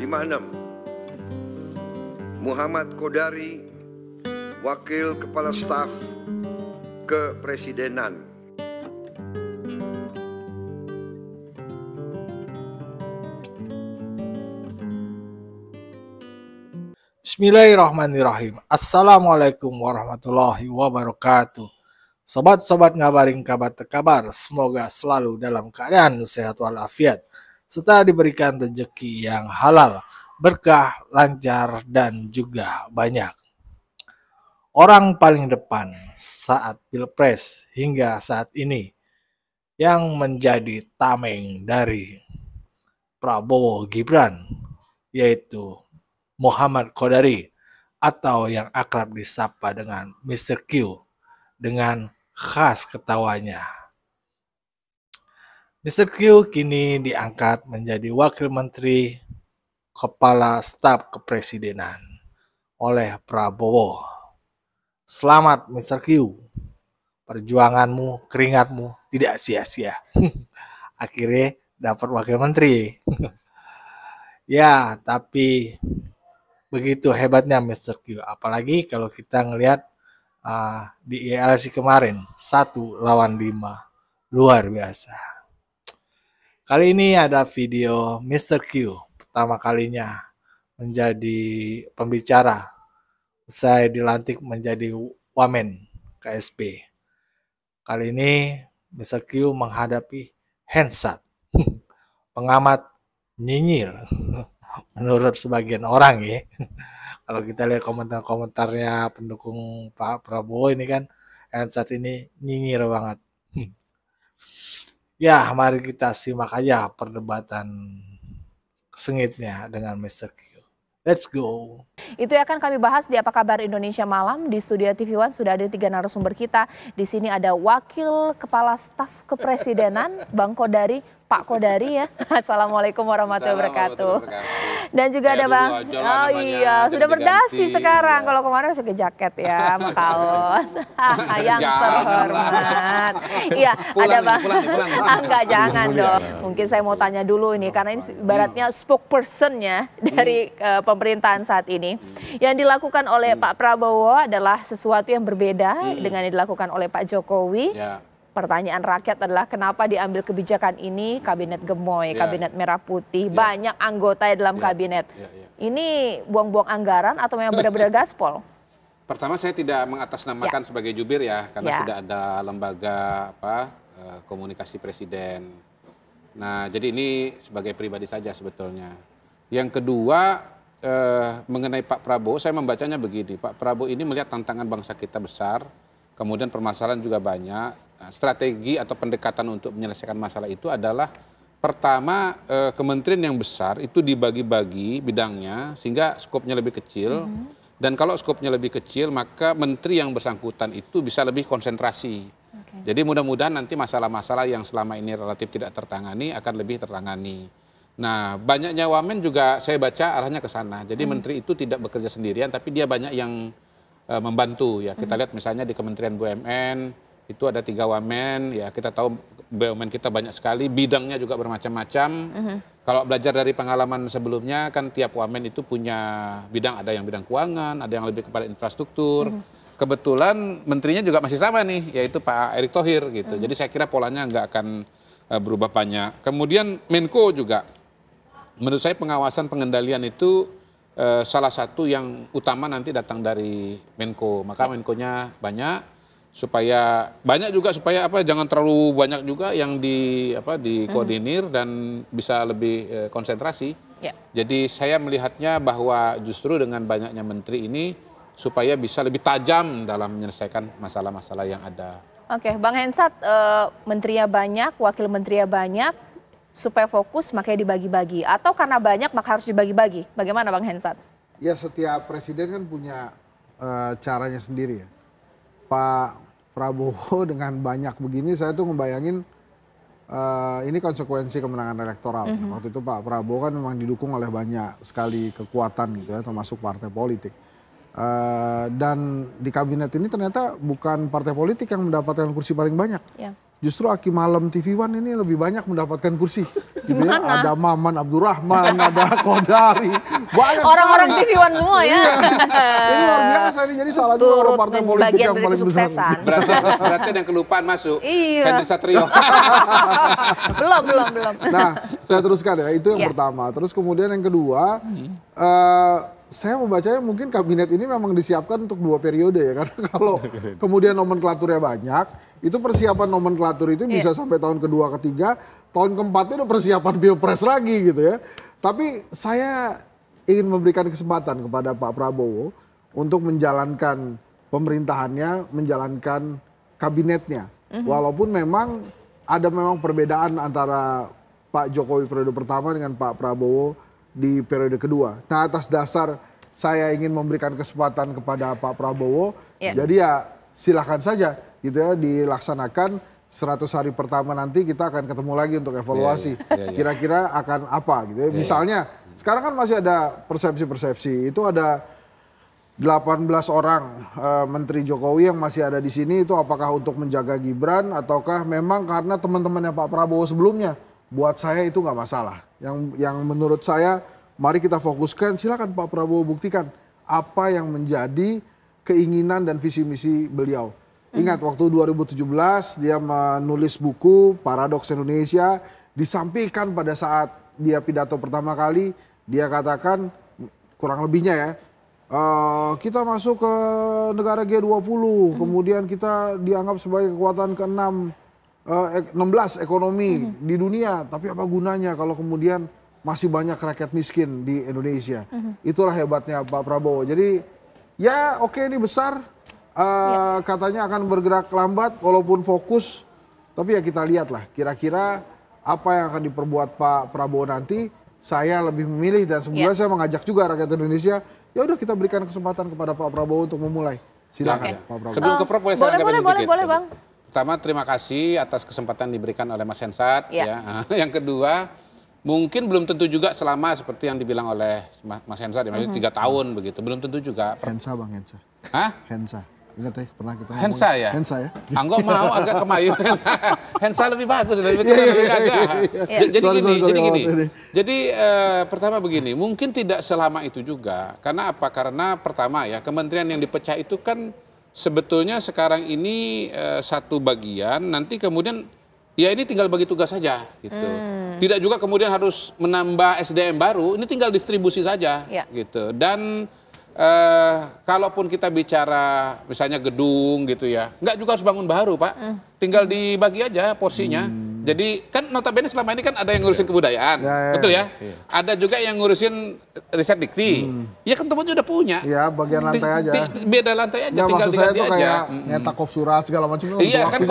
5-6. Muhammad Qodari, Wakil Kepala Staf Kepresidenan. Bismillahirrahmanirrahim. Assalamualaikum warahmatullahi wabarakatuh. Sobat-sobat ngabaring kabar terkabar, semoga selalu dalam keadaan sehat walafiat, serta diberikan rezeki yang halal, berkah, lancar, dan juga banyak. Orang paling depan saat Pilpres hingga saat ini yang menjadi tameng dari Prabowo Gibran, yaitu Muhammad Qodari atau yang akrab disapa dengan Mr. Q dengan khas ketawanya. Mr. Q kini diangkat menjadi Wakil Menteri Kepala Staf Kepresidenan oleh Prabowo. Selamat Mr. Q, perjuanganmu, keringatmu tidak sia-sia. Akhirnya dapat Wakil Menteri. Ya, tapi begitu hebatnya Mr. Q, apalagi kalau kita ngelihat di ILC kemarin 1 lawan 5, luar biasa. Kali ini ada video Mr. Q pertama kalinya menjadi pembicara usai dilantik menjadi Wamen KSP. Kali ini Mr. Q menghadapi Hensat, pengamat nyinyir. Menurut sebagian orang ya, kalau kita lihat komentar-komentarnya pendukung Pak Prabowo ini kan, saat ini nyinyir banget. Ya, mari kita simak aja perdebatan sengitnya dengan Mr. Q. Let's go. Itu yang akan kami bahas di Apa Kabar Indonesia Malam. Di studio TV One sudah ada 3 narasumber kita. Di sini ada Wakil Kepala Staf Kepresidenan, Bang Qodari, Pak Qodari ya. Assalamualaikum warahmatullahi wabarakatuh. Dan juga ada Bang, oh iya, sudah berdasi sekarang. Kalau kemarin masih ke jaket ya, sama kaos. Yang terhormat. Iya, ada Bang. Enggak, jangan dong. Mungkin saya mau tanya dulu ini, karena ini ibaratnya spokesperson-nya dari pemerintahan saat ini. Yang dilakukan oleh Pak Prabowo adalah sesuatu yang berbeda dengan yang dilakukan oleh Pak Jokowi. Pertanyaan rakyat adalah kenapa diambil kebijakan ini, kabinet gemoy, kabinet merah putih, banyak anggota dalam kabinet. Ini buang-buang anggaran atau memang benar-benar gaspol? Pertama, saya tidak mengatasnamakan sebagai jubir ya, karena sudah ada lembaga komunikasi presiden. Nah, jadi ini sebagai pribadi saja sebetulnya. Yang kedua, mengenai Pak Prabowo, saya membacanya begini. Pak Prabowo ini melihat tantangan bangsa kita besar, kemudian permasalahan juga banyak. Strategi atau pendekatan untuk menyelesaikan masalah itu adalah pertama, kementerian yang besar itu dibagi-bagi bidangnya sehingga skopnya lebih kecil. Dan kalau skopnya lebih kecil, maka menteri yang bersangkutan itu bisa lebih konsentrasi. Jadi mudah-mudahan nanti masalah-masalah yang selama ini relatif tidak tertangani akan lebih tertangani. Nah, banyaknya wamen juga saya baca arahnya ke sana. Jadi menteri itu tidak bekerja sendirian, tapi dia banyak yang membantu ya. Kita lihat misalnya di Kementerian BUMN itu ada 3 wamen, ya kita tahu BUMN kita banyak sekali, bidangnya juga bermacam-macam. Kalau belajar dari pengalaman sebelumnya kan tiap wamen itu punya bidang, ada yang bidang keuangan, ada yang lebih kepada infrastruktur. Kebetulan menterinya juga masih sama nih, yaitu Pak Erick Thohir gitu. Jadi saya kira polanya nggak akan berubah banyak. Kemudian Menko juga, menurut saya pengawasan pengendalian itu salah satu yang utama nanti datang dari Menko. Maka Menkonya banyak. Supaya banyak juga, supaya jangan terlalu banyak juga yang dikoordinir dan bisa lebih konsentrasi. Jadi saya melihatnya bahwa justru dengan banyaknya menteri ini supaya bisa lebih tajam dalam menyelesaikan masalah-masalah yang ada. Oke, Bang Hensat, menterinya banyak, wakil menterinya banyak, supaya fokus makanya dibagi-bagi, atau karena banyak maka harus dibagi-bagi? Bagaimana Bang Hensat? Ya, setiap presiden kan punya caranya sendiri ya. Pak Prabowo dengan banyak begini, saya tuh ngebayangin ini konsekuensi kemenangan elektoral. Waktu itu Pak Prabowo kan memang didukung oleh banyak sekali kekuatan gitu ya, termasuk partai politik. Dan di kabinet ini ternyata bukan partai politik yang mendapatkan kursi paling banyak. justru Aki Malam TV One ini lebih banyak mendapatkan kursi. Gitu ya. Ada Maman Abdurrahman, ada Kodari, banyak Orang-orang sekali. TV One semua ya. Ini luar biasa nih, jadi salah juga Turut orang partai politik bagian yang dari paling besar. kesuksesan. Berarti ada yang kelupaan masuk. Iya. Henry Satrio. belum. Nah, saya teruskan ya, itu yang Iya. pertama. Terus kemudian yang kedua, saya membacanya mungkin kabinet ini memang disiapkan untuk 2 periode ya, karena kalau kemudian nomenklaturnya banyak, itu persiapan nomenklatur itu bisa sampai tahun kedua, ketiga, tahun keempatnya udah persiapan pilpres lagi gitu ya. Tapi saya ingin memberikan kesempatan kepada Pak Prabowo untuk menjalankan pemerintahannya, menjalankan kabinetnya. Walaupun memang ada perbedaan antara Pak Jokowi periode pertama dengan Pak Prabowo di periode kedua. Nah, atas dasar saya ingin memberikan kesempatan kepada Pak Prabowo, jadi ya silahkan saja gitu ya dilaksanakan 100 hari pertama nanti kita akan ketemu lagi untuk evaluasi. Kira-kira akan apa gitu ya. Misalnya sekarang kan masih ada persepsi-persepsi, itu ada 18 orang Menteri Jokowi yang masih ada di sini, itu apakah untuk menjaga Gibran ataukah memang karena teman-temannya Pak Prabowo sebelumnya. Buat saya itu nggak masalah. Yang menurut saya mari kita fokuskan, silakan Pak Prabowo buktikan apa yang menjadi keinginan dan visi misi beliau. Ingat waktu 2017 dia menulis buku Paradoks Indonesia, disampaikan pada saat dia pidato pertama kali, dia katakan kurang lebihnya ya, kita masuk ke negara G20, kemudian kita dianggap sebagai kekuatan ke-16 ekonomi di dunia, tapi apa gunanya kalau kemudian masih banyak rakyat miskin di Indonesia. Itulah hebatnya Pak Prabowo. Jadi ya oke, ini besar, katanya akan bergerak lambat walaupun fokus, tapi ya kita lihatlah kira-kira apa yang akan diperbuat Pak Prabowo nanti. Saya lebih memilih dan sebetulnya saya mengajak juga rakyat Indonesia, ya udah kita berikan kesempatan kepada Pak Prabowo untuk memulai. Silakan Pak Prabowo. Sebelum ke Prof boleh saya anggapan sedikit. Boleh Bang. Pertama, terima kasih atas kesempatan diberikan oleh Mas Hensat. Ya. Yang kedua, mungkin belum tentu juga selama seperti yang dibilang oleh Mas Hensat, maksudnya 3 tahun begitu. Belum tentu juga. Hensa Bang, Hensa. Hah? Hensa. Ingat ya pernah kita ngomong. Hensa ya? Hensa ya. Anggo mau agak kemayu. Hensa lebih bagus, lebih keren, lebih gagah. Jadi gini. Jadi pertama begini, mungkin tidak selama itu juga. Karena apa? Karena pertama ya, kementerian yang dipecah itu kan sebetulnya sekarang ini satu bagian, nanti kemudian ya ini tinggal bagi tugas saja gitu. Tidak juga kemudian harus menambah SDM baru, ini tinggal distribusi saja gitu. Dan kalaupun kita bicara misalnya gedung gitu ya, nggak juga harus bangun baru Pak, tinggal dibagi aja porsinya. Jadi kan notabene selama ini kan ada yang ngurusin kebudayaan, betul ya? Ada juga yang ngurusin riset dikti. Ya kan teman-teman udah punya. Iya, bagian lantai aja. Beda lantai aja, Nggak, tinggal maksud saya diganti itu aja. kayak nyetak kop surat segala macam. Iya kan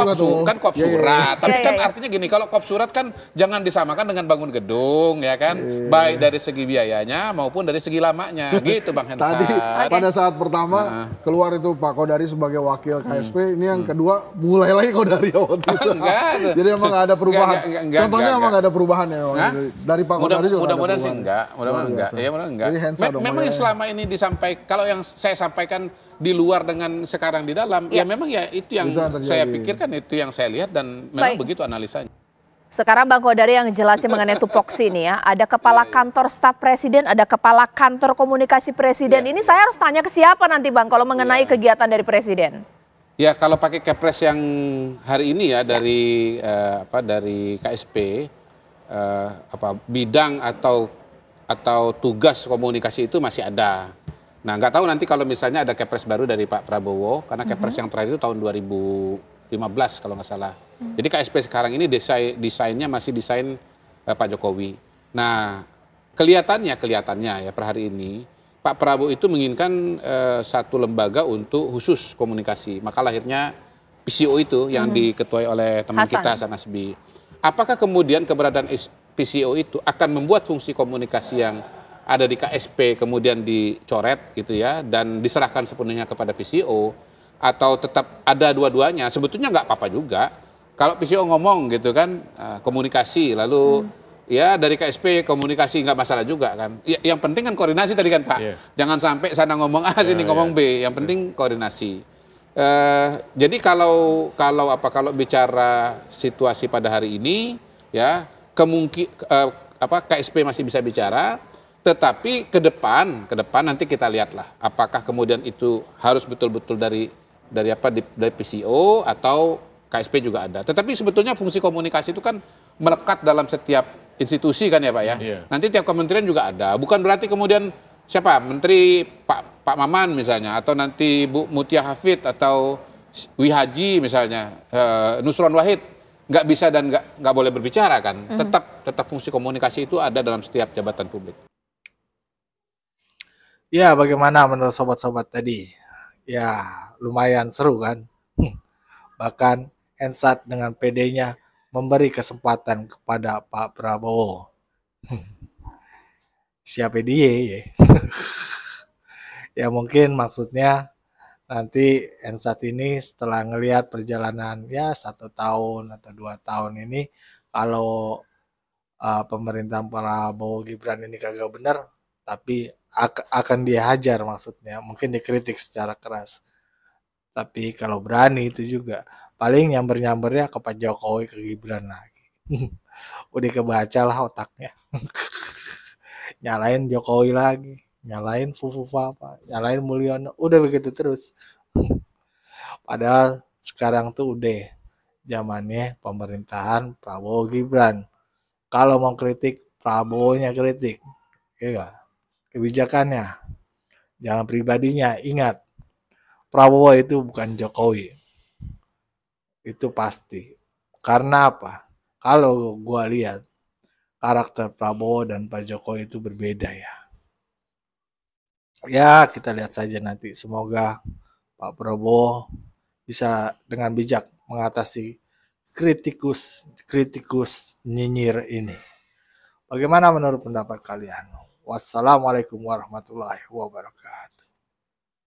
kop surat. Tapi kan Iya. artinya gini, kalau kop surat kan jangan disamakan dengan bangun gedung ya kan, baik dari segi biayanya maupun dari segi lamanya, gitu Bang Hensa. Tadi pada saat pertama keluar itu Pak Kodari sebagai wakil KSP, ini yang kedua mulai lagi Kodari waktu itu. Enggak. Jadi emang nggak ada perubahan. Contohnya emang nggak ada perubahan ya Bang. Dari Pak Kodari juga mudah-mudahan sih enggak, mudah-mudahan enggak. Ya, mudah-mudahan enggak. Jadi Hensa dong Memang yang selama ini disampaikan, kalau yang saya sampaikan di luar dengan sekarang di dalam, ya memang ya itu yang saya pikirkan, itu yang saya lihat dan memang begitu analisanya. Sekarang Bang Kodari yang jelasin mengenai tupoksi ini ya, ada kepala kantor staf presiden, ada kepala kantor komunikasi presiden. Ini saya harus tanya ke siapa nanti Bang kalau mengenai kegiatan dari presiden? Ya kalau pakai kepres yang hari ini ya dari dari KSP, bidang atau tugas komunikasi itu masih ada. Nah nggak tahu nanti kalau misalnya ada kepres baru dari Pak Prabowo, karena kepres yang terakhir itu tahun 2015 kalau nggak salah. Jadi KSP sekarang ini desainnya masih desain Pak Jokowi. Nah kelihatannya ya per hari ini Pak Prabowo itu menginginkan satu lembaga untuk khusus komunikasi. Maka lahirnya PCO itu yang diketuai oleh teman kita Hasan Nasbi. Apakah kemudian keberadaan PCO itu akan membuat fungsi komunikasi yang ada di KSP kemudian dicoret gitu ya dan diserahkan sepenuhnya kepada PCO, atau tetap ada dua-duanya? Sebetulnya nggak apa-apa juga. Kalau PCO ngomong gitu kan komunikasi, lalu ya dari KSP komunikasi, nggak masalah juga kan. Ya, yang penting kan koordinasi tadi kan Pak. Jangan sampai sana ngomong A, sini ngomong B. Yang penting koordinasi. Jadi kalau bicara situasi pada hari ini, ya KSP masih bisa bicara, tetapi ke depan nanti kita lihatlah apakah kemudian itu harus betul-betul dari PCO atau KSP juga ada. Tetapi sebetulnya fungsi komunikasi itu kan melekat dalam setiap institusi kan ya Pak ya. Iya. Nanti tiap kementerian juga ada. Bukan berarti kemudian siapa Menteri Pak Maman misalnya, atau nanti Bu Mutia Hafid atau Wihaji misalnya, Nusron Wahid nggak bisa dan nggak boleh berbicara kan. Tetap fungsi komunikasi itu ada dalam setiap jabatan publik. Ya, bagaimana menurut sobat-sobat tadi? Ya, lumayan seru kan? Bahkan Ensat dengan PD-nya memberi kesempatan kepada Pak Prabowo. Siapa dia ya? Ya mungkin maksudnya nanti Ensat ini setelah ngelihat perjalanan ya 1 tahun atau 2 tahun ini, kalau pemerintahan Prabowo Gibran ini kagak benar, tapi akan dia hajar, maksudnya mungkin dikritik secara keras. Tapi kalau berani itu juga paling nyamber-nyambernya ke Pak Jokowi, ke Gibran lagi. Udah kebaca lah otaknya. Nyalain Jokowi lagi, nyalain Fufufa, nyalain Mulyono, udah begitu terus. Padahal sekarang tuh udah zamannya pemerintahan Prabowo Gibran. Kalau mau kritik, Prabowo-nya kritik. Ya gak? Kebijakannya, jangan pribadinya. Ingat, Prabowo itu bukan Jokowi. Itu pasti. Karena apa? Kalau gua lihat karakter Prabowo dan Pak Jokowi itu berbeda ya. Ya, kita lihat saja nanti. Semoga Pak Prabowo bisa dengan bijak mengatasi kritikus nyinyir ini. Bagaimana menurut pendapat kalian? Wassalamualaikum warahmatullahi wabarakatuh.